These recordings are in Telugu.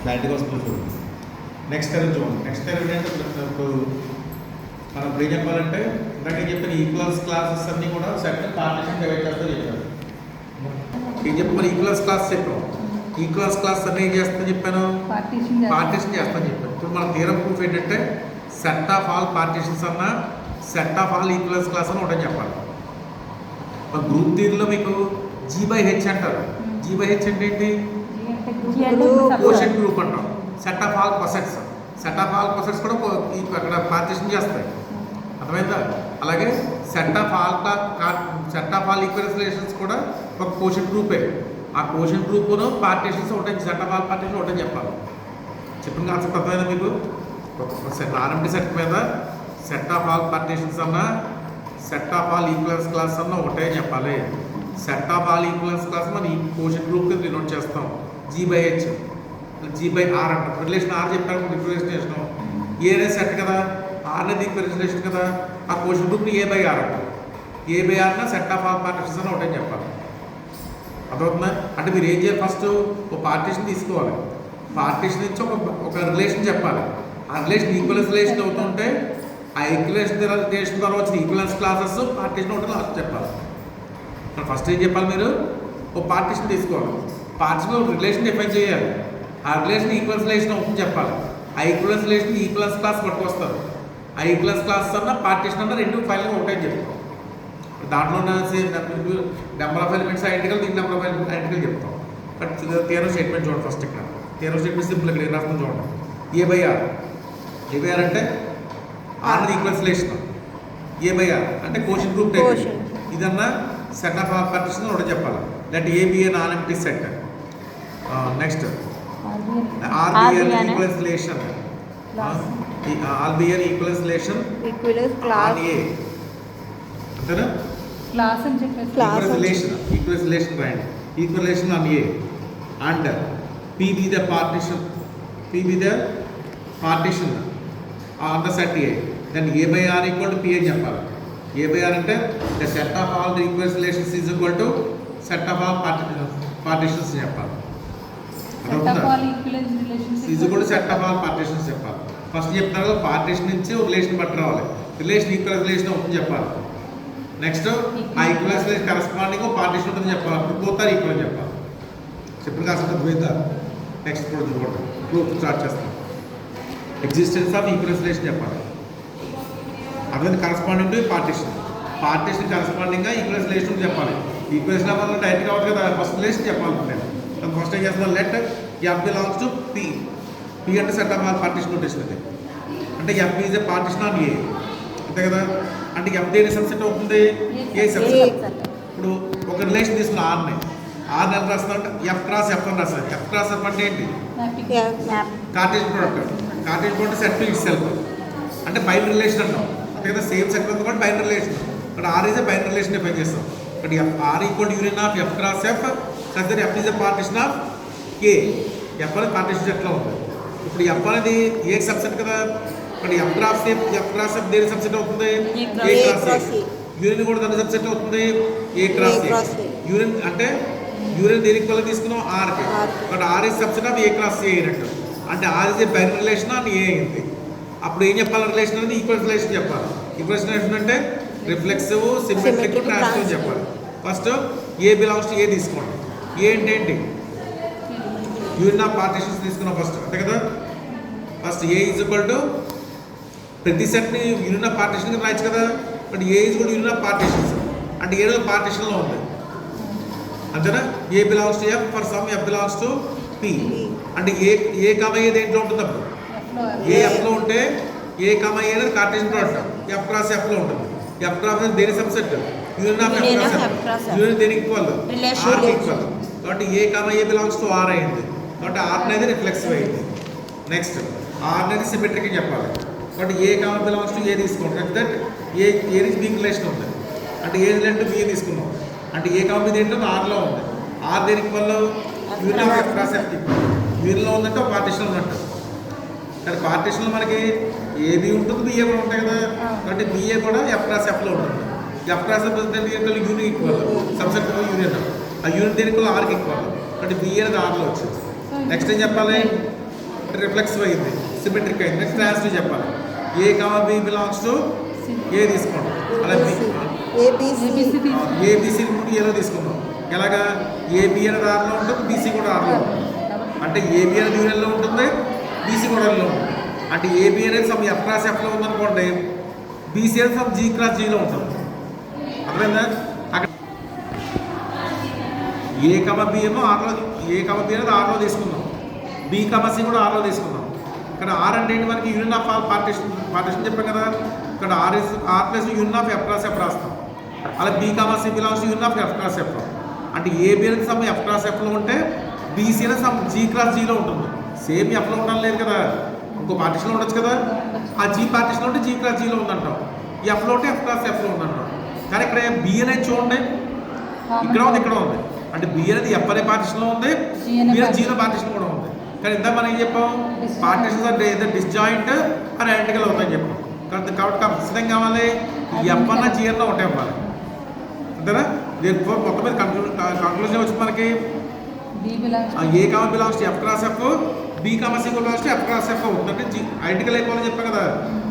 క్లారిటీగా వస్తుంది చూడండి. నెక్స్ట్ టైం చూడండి. నెక్స్ట్ టైం ఏంటంటే ఇప్పుడు మనం ఇప్పుడు ఏం చెప్పాలంటే ఇందాక చెప్పిన ఈక్వల్స్ క్లాసెస్ అన్నీ కూడా సెట్ పార్టీషన్ డివైడ్ చేస్తూ చెప్పారు. ఏం చెప్పి ఈక్వల్స్ క్లాస్ చెప్పాం. ఈక్వల్స్ క్లాస్ అన్నీ ఏం చేస్తాను చెప్పాను, పార్టీషన్ చేస్తాను చెప్పాను. ఇప్పుడు మన థియరం ప్రూఫ్ ఏంటంటే సెట్ ఆఫ్ ఆల్ పార్టీషన్స్ అన్న set of all equals class అని ఒకటే చెప్పాలి. గ్రూప్ థియరీలో మీకు G/H అంటారు. G/H అంటే ఏంటి, కోషెంట్ గ్రూప్ అంటాం. Set of all posets, set of all posets కూడా అక్కడ పార్టీషన్ చేస్తాయి, అర్థమైందా? అలాగే set of all equals relations కూడా ఒక కోషెంట్ గ్రూపే. ఆ కోషెంట్ గ్రూప్ను పార్టీషన్స్ ఒకటే, సెట్ ఆఫ్ ఆల్ పార్టీషన్ ఒకటే చెప్పాలి. చెప్పిన కాన్సెప్ట్ అర్థమైందా మీకు? ఆర్ఎండి సెట్ మీద సెట్ ఆఫ్ ఆల్ పార్టీషన్స్ అన్నా set of all equals class అన్న ఒకటే చెప్పాలి. Set of all equals class మనం ఈ కోషెంట్ గ్రూప్ కింద డినోట్ చేస్తాం. G/H, G/R అంటాం. రిలేషన్ ఆర్ చెప్పాను, రిప్రజెంటేషన్ ఏ అనేది సెట్ కదా, ఆర్ అనేది రిప్రజెంటేషన్ కదా. ఆ కోషెంట్ గ్రూప్ని A/R అంటాం. A/R నా సెట్ ఆఫ్ ఆల్ పార్టీషన్స్ అని ఒకటే చెప్పాలి. అర్థమవుతుందా? అంటే మీరు ఏం చేయాలి, ఫస్ట్ ఒక పార్టీషన్ తీసుకోవాలి. పార్టీషన్ నుంచి ఒక రిలేషన్ చెప్పాలి. ఆ రిలేషన్ ఈక్వలెన్స్ రిలేషన్ అవుతుంటే ఆ ఈక్వలెన్స్ రిలేషన్ ద్వారా వచ్చిన ఈక్వలెన్స్ క్లాసెస్ పార్టీషన్ ఒకటి లాస్ట్ చెప్పాలి. ఫస్ట్ ఏం చెప్పాలి, మీరు ఒక పార్టీషన్ తీసుకోవాలి. పార్టీషన్ రిలేషన్ డిఫైన్ చేయాలి. ఆ రిలేషన్ ఈక్వలెన్స్ రిలేషన్ అవుతుంది చెప్పాలి. ఆ ఈక్వలెన్స్ రిలేషన్ ఈక్వలెన్స్ క్లాస్ పట్టుకొస్తారు. ఆ ఈక్వలెన్స్ క్లాస్ అన్న పార్టీషన్ అన్న రెండు ఫైల్ ఒకటే చెప్తాం. దాంట్లో నెంబర్ ఆఫ్ ఎలిమెంట్స్ ఐడెంటికల్, దీని నెంబర్ ఆఫ్ ఐడెంటికల్ చెప్తాం. బట్ థియరమ్ స్టేట్మెంట్ చూడండి. ఫస్ట్ ఇక్కడ థియరమ్ స్టేట్మెంట్ సింపుల్. ఇక్కడ ఏం రాస్తాం చూడండి. A/R. A/R అంటే ఆర్ ఈక్వల్స్ రిలేషన్. A/R అంటే కోషెంట్ గ్రూప్ టైప్. ఇదన్నా సెట్ ఆఫ్ పార్టీషన్ ఒకటి చెప్పాలి. That AB non empty set. Next RBN equals relation. RBN equals relation on A అంతేనా? క్లాస్ అని చెప్పేసి ఈక్వల్స్ రిలేషన్ రాయండి. Equal relation on A and P be the partition on the set A. Then A/R equal to P అని చెప్పాలి. A/R అంటే the set of all the equal relations is equal to set of all partitions చెప్పాలి. Is equal to set of all partitions చెప్పాలి. ఫస్ట్ చెప్తారు పార్టీషన్ నుంచి రిలేషన్ బట్టి రావాలి. రిలేషన్ ఈక్వల్ రిలేషన్ అవుతుంది చెప్పాలి. నెక్స్ట్ ఆ ఈక్వల్ రిలేషన్ కరస్పాండింగ్ పార్టీషన్ ఉంటుంది చెప్పాలి. అప్పుడు పోతారు ఈక్వల్ అని చెప్పాలి. చెప్పిన కాస్త పోయిందా? నెక్స్ట్ చూడండి, ప్రూఫ్ స్టార్ట్ చేస్తాం. ఎగ్జిస్టెన్స్ ఆఫ్ ఈక్వలెన్స్ రిలేషన్ చెప్పాలి. అదే కరస్పాండింగ్ టు పార్టీషన్. పార్టీషన్ కరస్పాండింగ్గా ఈక్వలెన్స్ రిలేషన్ చెప్పాలి. ఈక్వలెన్స్ అవ్వాలి డైరెక్ట్గా అవుతుంది కదా, ఫస్ట్ రిలేషన్ చెప్పాలి. నేను ఫస్ట్ ఏం చేస్తున్నాను, let F belongs to P. P అంటే set of all partition notation అది. అంటే F is a partition on A అంతే కదా. అంటే F దేని సబ్సెట్ అవుతుంది, ఏ సబ్సెట్. ఇప్పుడు ఒక రిలేషన్ తీసుకున్న ఆర్ని ఎలా రాస్తుందంటే F క్రాస్ F అని రాస్తారు. F క్రాస్ F అంటే ఏంటి, cartesian product. Cartesian product set itself అంటే బైనరీ రిలేషన్ అంటాం అంతే కదా. సేమ్ సెట్ ఉంది కూడా బైనరీ రిలేషన్. ఇక్కడ R is a binary relation define చేస్తాం. ఇక్కడ R equal to union of F cross F such that F is a partition of K. F అనేది పార్టీషన్ ఎట్లా ఉంటుంది. ఇప్పుడు F అనేది ఏ సబ్సెట్ కదా. ఇక్కడ F క్రాస్ F దేని సబ్సెట్ అవుతుంది, A క్రాస్ A. యూనియన్ కూడా దాని సబ్సెట్ అవుతుంది, A క్రాస్ A. యూనియన్ అంటే యూనియన్ దేనికి వల్ల తీసుకున్నాం, ఆర్కి. But R is subset of A cross A అయినట్టు. అంటే R is a binary relation అని ఏ అయింది. అప్పుడు ఏం చెప్పాలి, రిలేషన్ అనేది ఈక్వల్ రిలేషన్ చెప్పాలి. ఈక్వల్ రిలేషన్ అంటే రిఫ్లెక్సివ్, సిమెట్రిక్, ట్రాన్సిటివ్ చెప్పాలి. First A belongs to A తీసుకోండి. ఏ అంటే ఏంటి, యూనియన్ ఆఫ్ పార్టీషన్స్ తీసుకున్నాం ఫస్ట్ అంతే కదా. First A is equal to ప్రతి సెట్ని యూనియన్ ఆఫ్ పార్టీషన్ కింద రాయచ్చు కదా. బట్ ఏ ఈజ్ కూడా యూనియన్ ఆఫ్ పార్టీషన్స్ అంటే ఏదో పార్టీషన్లో ఉంది అంతేనా. A belongs to F for some F belongs to P. అంటే ఏ కామ ఏ దేంట్లో ఉంటుంది, అప్పుడు ఏ Fలో ఉంటే ఏ కామ ఏ అనేది కార్టేజియన్ ప్రోడక్ట్. F క్రాస్ Fలో ఉంటుంది. F క్రాస్ దేని subset, union of F cross F. Union దేనికి ఈక్వల్, R ఈక్వల్. కాబట్టి ఏ కామ ఏ బిలాంగ్స్ టు R అయింది. కాబట్టి R అనేది రిఫ్లెక్సివ్ అయింది. నెక్స్ట్ R అనేది సిమెట్రిక్ చెప్పాలి. కాబట్టి ఏ కామ బిలాంగ్స్ టు ఏ తీసుకోండి. దట్ ఏ నుంచి B రిలేషన్ ఉంది. అంటే ఏ రిలేషన్ టు B తీసుకున్నాం. అంటే ఏ కామ ఏంటో ఆర్లో ఉంది. ఆర్ దేనికి వల్ల union of F cross F. యూనియన్లో ఉందంటే ఒక పార్టీషన్ ఉన్నట్టు. కానీ పార్టీషన్లో మనకి ఏబి ఉంటుంది, బిఏ కూడా ఉంటాయి కదా. కాబట్టి బిఏ కూడా F క్రాస్ Fలో ఉంటుంది. F cross F union equal, subset union. ఆ యూనియన్ దేనికి వల్ల ఆర్కి ఈక్వల్. కాబట్టి బిఏ అనేది ఆర్లో వచ్చింది. నెక్స్ట్ ఏం చెప్పాలి, రిఫ్లెక్సివ్ అయింది, సిమెట్రిక్ అయింది. నెక్స్ట్ ట్రాన్సిటివ్ చెప్పాలి. ఏ comma B belongs to A తీసుకోండి. అలా ఏబిసి కూడా ఏలో తీసుకుందాం. ఎలాగా ఏబి అనేది ఆర్లో ఉంటుంది, బీసీ కూడా ఆర్లో ఉంటుంది. అంటే ఏబి అనేది యూనియన్లో ఉంటుంది, బీసీ కూడా లో ఉంటుంది. అంటే ఏబి అనేది సమ్ ఎఫ్ క్రాస్ ఎఫ్లో ఉందనుకోండి, బీసీ అనేది సమ్ జీ క్రాస్ జీలో ఉంటుంది. అర్థమైందా? అక్కడ ఏ కమ బి ఏమో ఆర్లో, ఏ కమ బి అనేది ఆర్లో తీసుకుందాం, బి కమ సి కూడా ఆర్లో తీసుకుందాం. ఇక్కడ ఆర్ అంటే ఏంటి మనకి యూనియన్ ఆఫ్ పార్టిషన్ చెప్పాం కదా. ఇక్కడ R plus union of F cross F రాస్తాం. అలా B comma C belongs union of F cross F. అంటే ఏబి అనేది సమ్ ఎఫ్ క్రాస్ ఎఫ్లో ఉంటే బీసీ అనేది సమ్ జీ క్రాస్ జీలో ఉంటుంది. సేమ్ ఎఫ్లో ఉండడం లేదు కదా, ఇంకో పార్టిషన్లో ఉండొచ్చు కదా. ఆ జీ పార్టిషన్లో ఉంటే జీ క్రాస్ జీలో ఉందంటాం, ఎఫ్లో ఉంటే ఎఫ్ క్రాస్ ఎఫ్లో ఉందంటాం. కానీ ఇక్కడ బి అనేది చూడండి, ఇక్కడ ఉంది, ఇక్కడ ఉంది. అంటే బి అనేది ఎఫ్ అనే పార్టిషన్లో ఉంది, బి అనేది జీలో పార్టిషన్ కూడా ఉంది. కానీ ఇంత మనం ఏం చెప్పాం, పార్టిషన్స్ అంటే ఏదో డిస్జాయింట్ అని ఐడెంటికల్ అవుతాయని చెప్పాం. కాబట్టి ఖచ్చితంగా కావాలి ఎఫ్ అన్న జీ అన్న ఒకటే అవ్వాలి. అంతేనా? మొత్తం మీద కంక్లూజన్ వచ్చింది మనకి. A comma belongs to F cross F, B comma C belongs to F cross F అవుతుంది. అంటే జీ ఐడెంటికల్ అయిపోవాలని చెప్పాం కదా,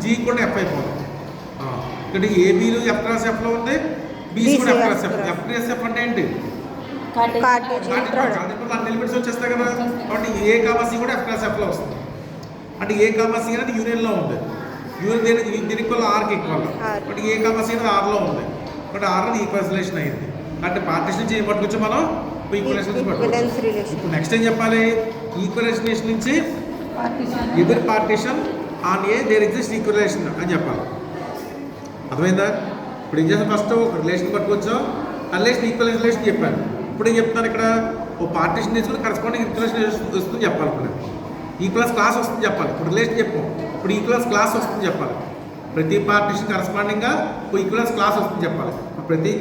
జీ కూడా ఎఫ్ అయిపోవాలి. ఇక్కడ ఏబీలు ఎఫ్ క్రాస్ ఎఫ్లో ఉంది, బీసీ కూడా F cross F. F cross F అంటే ఏంటి? ఎలిమెంట్స్ వచ్చేస్తాయి కదా. కాబట్టి ఏ కామా సి కూడా ఎఫ్ క్రాస్ ఎఫ్లో వస్తుంది. అంటే ఏ కామా సి అనేది యూనియన్లో ఉంది, యూనియన్ దీనికి ఈక్వల్ ఆర్కి equal. But A comma C అనేది ఆర్లో ఉంది, బట్ ఆర్ అనేది ఈక్వలైజేషన్ అయింది. అంటే పార్టిషన్ చేయబట్టుకొచ్చి మనం ఈక్వలైజేషన్ పట్టుకోవచ్చు. ఇప్పుడు నెక్స్ట్ ఏం చెప్పాలి, ఈక్వలైజేషన్ నుంచి every partition on A there exist equalization అని చెప్పాలి. అర్థమైందా? ఇప్పుడు ఏం చేస్తాం, ఫస్ట్ ఒక రిలేషన్ పట్టుకోవచ్చు, ఆ రిలేషన్ ఈక్వలైజేషన్ చెప్పాను. ఇప్పుడు ఏం చెప్తాను, ఇక్కడ ఓ పార్టిషన్ తీసుకుని కరెస్పాండింగ్ ఈక్వలైజేషన్ వస్తుంది చెప్పాలి. ఇప్పుడు ఈక్వలస్ క్లాస్ వస్తుంది చెప్పాలి. ఇప్పుడు రిలేషన్ చెప్పాం, ఇప్పుడు ఈక్వలస్ క్లాస్ వస్తుంది చెప్పాలి. ప్రతి పార్టిషన్ కరెస్పాండింగ్గా ఓ ఈక్వలస్ క్లాస్ వస్తుంది చెప్పాలి. ప్రతి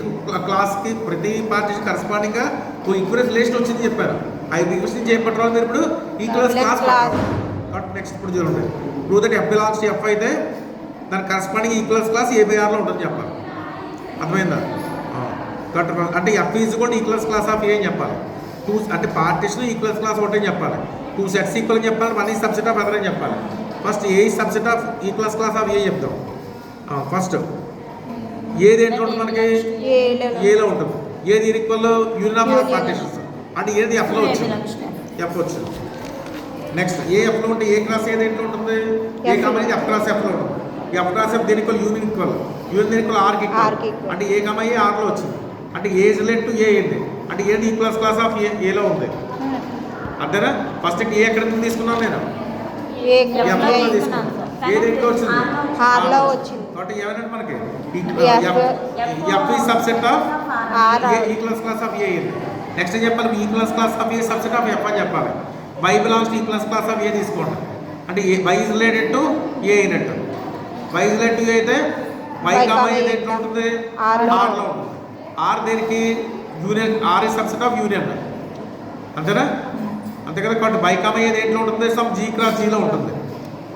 క్లాస్కి ప్రతి పార్టిషన్ కరెస్పాండింగ్గా ఓ ఈక్వలస్ రిలేషన్ వచ్చింది చెప్పారు. ఆ ఈక్వల్స్ నుంచి ఏం పట్టుకోవాలి మీరు ఇప్పుడు, ఈక్వలస్ క్లాస్ పట్టాలి. కాబట్టి నెక్స్ట్ ఇప్పుడు చూడండి, prove that F belongs to F అయితే దాని కరెస్పాండింగ్ ఈక్వలస్ క్లాస్ ఏ బై ఆర్లో ఉంటుంది చెప్పాలి. అర్థమైందా? అంటే ఎఫ్ ఈజ్ కూడా ఈక్వలస్ క్లాస్ ఆఫ్ ఏ అని చెప్పాలి. అంటే పార్టిషన్ ఈక్వలస్ క్లాస్ ఒకటే చెప్పాలి. 2 సెట్స్ ఈక్వల్ అని చెప్పాలి, 1 ఈజ్ సబ్సెట్ ఆఫ్ అదర్ అని చెప్పాలి. First A is subset of equals class of A చెప్తాం. ఫస్ట్ ఏది ఏంటో ఉంటుంది మనకి, ఏలో ఉంటుంది. ఏది ఈక్వల్ యూనియన్ ఆఫ్ పార్టిషన్స్. అంటే ఏది ఎఫ్లో వచ్చింది, ఎఫ్ వచ్చింది. నెక్స్ట్ ఏ ఎఫ్లో ఉంటే ఏ క్లాస్ ఏది ఏంటో ఉంటుంది, ఏ కామా అనేది ఎఫ్ క్లాస్ ఎఫ్లో ఉంటుంది. ఎఫ్ క్లాస్ ఎఫ్ దేని ఈక్వల్ యూనియన్ ఈక్వల్, యూనియన్ దేని ఈక్వల్ ఆర్కి ఈక్వల్. అంటే ఏ కామా ఏ ఆర్లో వచ్చింది. అంటే ఏ ఇజ్ రిలేటెడ్ టు ఏ ఏంటి, అంటే ఏది ఈక్వల్స్ క్లాస్ ఆఫ్ ఏలో ఉంది. అంతేనా? ఫస్ట్ ఏ ఎక్కడ నుంచి తీసుకున్నాను నేను, ఎఫ్లో తీసుకున్నాను. ఏది ఎక్కడ వచ్చింది, ఆర్లో వచ్చింది. కాబట్టి ఏమైనా మనకి ఎఫ్ ఈ subset of A equals class of A ఏంటి. నెక్స్ట్ చెప్పాలి, equals class of A subset of F అని చెప్పాలి. Y belongs to equals class of A తీసుకోండి. అంటే Y is related to A అయినట్టు. Y is related to A అయితే వై కామా ఏ ఎట్లా ఉంటుంది, ఆర్లో ఉంటుంది. ఆర్ దేనికి union, R is subset of union. అంతేనా? అంతే కదా. కాబట్టి వై కామా ఏ దేంట్లో ఉంటుంది, సమ్ జీ క్రాస్ జీలో ఉంటుంది.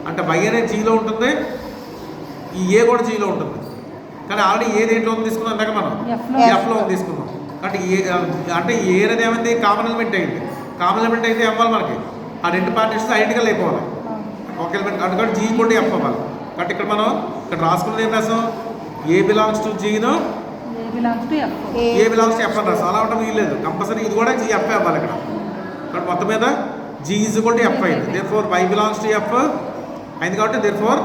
అంటే వై అనేది జీలో ఉంటుంది, ఈ ఏ కూడా జీలో ఉంటుంది. కానీ ఆల్రెడీ ఏ దేంట్లో తీసుకున్నాం అందాక మనం ఎఫ్లో తీసుకున్నాం. కాబట్టి ఏ అంటే ఏ అనేది ఏమైంది, కామన్ ఎలిమెంట్ అయింది. కామన్ ఎలిమెంట్ అయితే అవ్వాలి మనకి, ఆ రెండు పార్టిషన్స్ ఐడెంటికల్ అయిపోవాలి. ఒక ఎలిమెంట్ అందుకని జీ కూడా ఎఫ్ అవ్వాలి. కాబట్టి ఇక్కడ మనం ఇక్కడ రాసుకున్నది ఏం రాసాం, ఏ బిలాంగ్స్ టు జీను, ఏ బిలాంగ్స్ టు ఎఫ్ అని రాస్తాం. అలా ఉండడం వీల్లేదు, కంపల్సరీ ఇది కూడా జీ ఎఫ్ అవ్వాలి ఇక్కడ. కాబట్టి మొత్తం మీద జీ ఈజ్ కూడా ఎఫ్ అయింది. Therefore y belongs to F అయింది. కాబట్టి therefore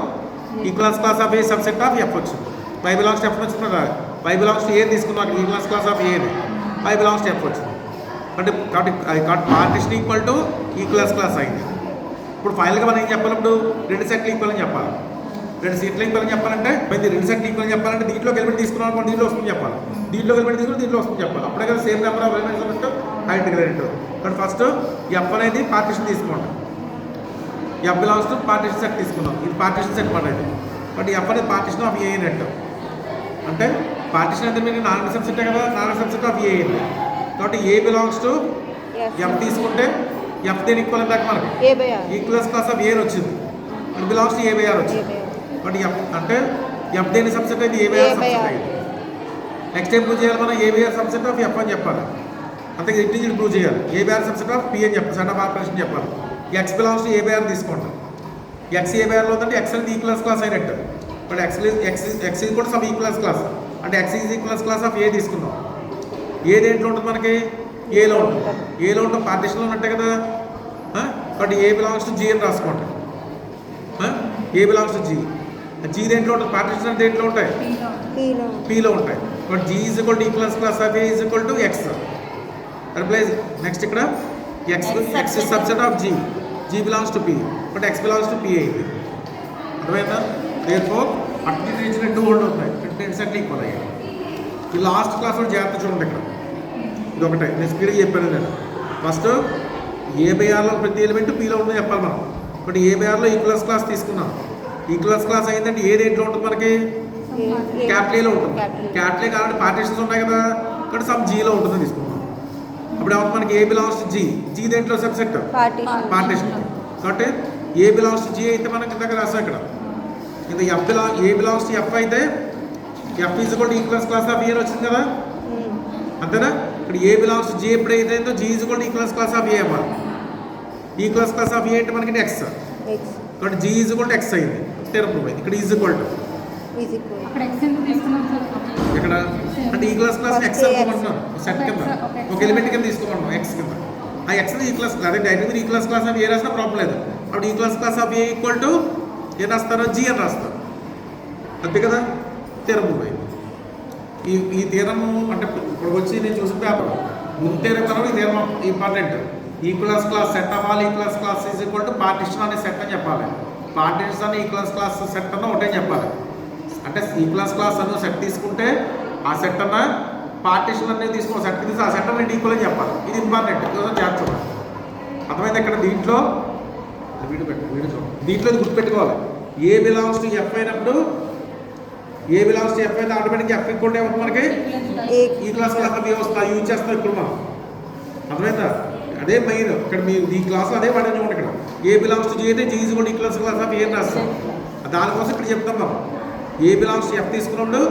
equals class of A subset of F వచ్చింది. వై బిలాంగ్స్ టు ఎఫ్ వచ్చింది కదా, వై బిలాంగ్స్ టు ఏ తీసుకున్నాం, ఈక్వల్స్ క్లాస్ ఆఫ్ ఏది వై బిలాంగ్స్ టు ఎఫ్ వచ్చింది. అంటే కాబట్టి partition equal to equals class అయింది. ఇప్పుడు ఫైనల్గా మనం ఏం చెప్పాలి, ఇప్పుడు రెండు సెట్లు ఈక్వల్ అని చెప్పాలి. రెండు సీట్లు ఈక్వల్ అని చెప్పాలంటే రెండు సెట్లు ఈక్వల్ అని చెప్పాలంటే దీంట్లోకి ఎలిమెంట్ తీసుకున్నాం అనుకోండి, దీంట్లో వస్తుంది చెప్పాలి. దీంట్లోకి ఎలిమెంట్ తీసుకుని దీంట్లో వస్తుంది చెప్పాలి. అప్పుడే కదా సేమ్ నెంబర్ ఆఫ్ ఎలిమెంట్స్ ఉన్నట్టు ఐడెంటికల్ అయినట్టు. కానీ ఫస్ట్ ఎఫ్ అనేది పార్టిషన్ తీసుకోండి. F belongs to partition set తీసుకున్నాం, ఇది పార్టిషన్ సెట్ పడేది. బట్ ఎఫ్ అనేది పార్టిషన్ ఆఫ్ ఏ అయినట్టు. అంటే పార్టిషన్ అంటే మీరు నాలుగు సబ్సెట్ కదా, నాలుగు సబ్సెట్ ఆఫ్ ఏ అయింది. కాబట్టి ఏ బిలాంగ్స్ టు ఎఫ్ తీసుకుంటే ఎఫ్ దేని ఈక్వల్ అందాక మనకి ఈక్వల్స్ క్లాస్ ఆఫ్ ఏ వచ్చింది. అది belongs to A by R వచ్చింది. బట్ ఎఫ్ అంటే ఎఫ్ దేని సబ్సెట్ అయింది, ఏ బై ఆర్ సబ్సెట్ అయింది. నెక్స్ట్ ఏం ప్రూవ్ చేయాలి మనం, A by R subset of F అని చెప్పాలి. అంతే ఇంటిజర్ ప్రూవ్ చేయాలి. A by R subset of P అని చెప్పాలి, సెట్ ఆఫ్ ఆపరేషన్ చెప్పాలి. X belongs to A by R తీసుకోండి. ఎక్స్ ఏ బై ఆర్లో ఉందంటే ఎక్స్ అనేది ఈక్వలెన్స్ క్లాస్ అయినట్టు. బట్ ఎక్స్ ఇది కూడా సమ్ ఈక్వలెన్స్ క్లాస్ అంటే X is equivalence class of A తీసుకుందాం. ఏ దేంట్లో ఉంటుంది మనకి? ఏలో ఉంటుంది. ఏలో ఉంటుంది పార్టీషన్లో ఉన్నట్టే కదా. But A belongs to G అని రాసుకోండి. A belongs to G. G దేంట్లో ఉంటుంది? పార్టీషన్ దేంట్లో ఉంటాయి? పీలో ఉంటాయి. But G is equal to equivalence class of A is equal to X. Replace next ఇక్కడ X is subset of G. G belongs to P but X belongs to P అయింది. అర్థమైందా? దేర్ఫోర్ అటు రీచ్ రెండు హోల్డ్ అవుతాయి. రెండు ఈక్వల్ అయ్యాయి. ఈ లాస్ట్ క్లాస్ లో జాగ్రత్త చూడండి. ఇక్కడ ఇది ఒకటే నేను స్పీడ్గా చెప్పాను. నేను ఫస్ట్ ఏ బై ఆర్లో ప్రతి ఎలిమెంట్ పీలో ఉందో చెప్పాలి మనం. బట్ ఏ బై ఆర్లో ఈక్వలెన్స్ క్లాస్ తీసుకున్నాం. ఈక్వలెన్స్ క్లాస్ అయిందంటే ఏ దేంట్లో ఉంటుంది మనకి? క్యాపిటల్లో ఉంటుంది. క్యాపిటల్ కాబట్టి పార్టీషన్స్ ఉన్నాయి కదా. ఇక్కడ సమ్ జీలో ఉంటుందని తీసుకున్నాం. అప్పుడు ఏమవుతుంది మనకి? ఏ బిలాంగ్స్ టు జీ. జీ దేంట్లో సబ్సెట్ పార్టీషన్. కాబట్టి ఏ బిలాంగ్స్ టు జీ అయితే మనకి ఇందాక రాసాం ఇక్కడ. ఇంకా ఏ బిలాంగ్స్ టు ఎఫ్ అయితే F is equal to equivalence class of A వచ్చింది కదా. అంతేనా? ఇక్కడ ఏ బిలాంగ్స్ టు జీ ఎప్పుడు అయితే G is equal to equivalence class of A అవ్వాలి. ఈక్వలెన్స్ క్లాస్ ఆఫ్ ఏ అంటే మనకి ఎక్స్. కాబట్టి G is equal to X అయింది. స్థిరపు ఇక్కడ ఈజ్ ఈక్వల్ టు ఇక్కడ అంటే ఈక్వలెన్స్ క్లాస్ ఎక్స్ అనుకోమంటున్నాను. సెట్ కింద ఒక ఎలిమెంట్ కింద తీసుకోమంటున్నాం ఎక్స్ కింద. ఆ ఎక్స్ ఈక్వలెన్స్ అదే డైరెక్ట్ మీరు ఈక్వలెన్స్ క్లాస్ ఆఫ్ ఏ రాసినా ప్రాబ్లం లేదు. అప్పుడు equivalence class of A equal to ఏం రాస్తారో? జీ అని రాస్తారు. అంతే కదా. తీరము ఈ తీరము అంటే ఇప్పుడు వచ్చి నేను చూసిన పేపర్ ముందు తీరం కన్నా ఈ తీరం ఇంపార్టెంట్. ఈక్వలెన్స్ క్లాస్ సెట్ అవ్వాలి. Equivalence class is equal to partition అనే సెట్ అని చెప్పాలి. పార్టీషన్ అని ఈక్వలెన్స్ క్లాస్ సెట్ అన్న ఒకటే చెప్పాలి. అంటే ఈక్వలెన్స్ క్లాస్ అన్న సెట్ తీసుకుంటే ఆ సెట్ అన్న పార్టీషన్ అనేది తీసుకున్న సెట్ తీసి ఆ సెట్ అన్న ఈక్వల్ అని చెప్పాలి. ఇది ఇంపార్టెంట్. ఈరోజు చేర్చాలి. అర్థమైంది? ఇక్కడ దీంట్లో వీడియో చూడండి. దీంట్లో ఇది గుర్తుపెట్టుకోవాలి. ఏ బిలాంగ్స్ టు ఎఫ్ అయినప్పుడు ఏ బిలాంగ్స్ టు ఎఫ్ అయితే ఆటోమేటిక్గా ఎఫ్ ఈక్వల్ ఏమవుతుంది మనకి? ఈక్వలెన్స్ క్లాస్ ఆఫ్ ఏ వస్తుంది. యూజ్ చేస్తాం ఇప్పుడు మనం. అర్థమైందా? అదే మెయిన్ ఇక్కడ మీరు ఈ క్లాస్లో అదే వాడని చూడండి. ఇక్కడ ఏ బిలాంగ్స్ టు జీ అయితే G is equal to equivalence class of A అని రాస్తాం. దానికోసం ఇక్కడ చెప్తాం మనం. ఏ బిలాంగ్స్ టు ఎఫ్ తీసుకున్నప్పుడు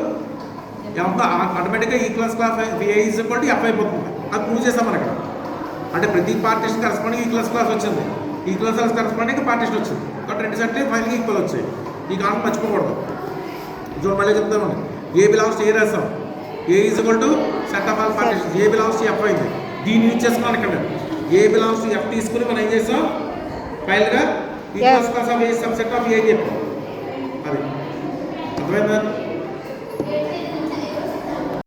ఏమంతా ఆటోమేటిక్గా equivalence class A is equal to F అయిపోతుంది. అది ప్రూవ్ చేస్తాం మనం ఇక్కడ. అంటే ప్రతి పార్టీషన్ కరెస్పాండింగ్ ఈక్వలెన్స్ క్లాస్ వచ్చింది. ఈక్వలెన్స్ క్లాస్ కరెస్పాండింగ్ పార్టీషన్ వచ్చింది. కాబట్టి రెండు సెట్లు ఫైనల్గా ఈక్వల్ వచ్చాయి. ఈ కారణం మర్చిపోకూడదు. చూడండి మళ్ళీ చెప్తామండి. ఏ బిలాంగ్స్ టు ఏ రాస్తాం. A is equal to set of all partition. A belongs to F అయింది. దీన్ని యూజ్ చేసుకున్నాను ఇక్కడ. ఏ బిలాంగ్స్ టు ఎఫ్ తీసుకుని మనం ఏం చేస్తాం? ఫైనల్గా equivalence class of A subset of A చెప్పాం. అది అర్థమైందా?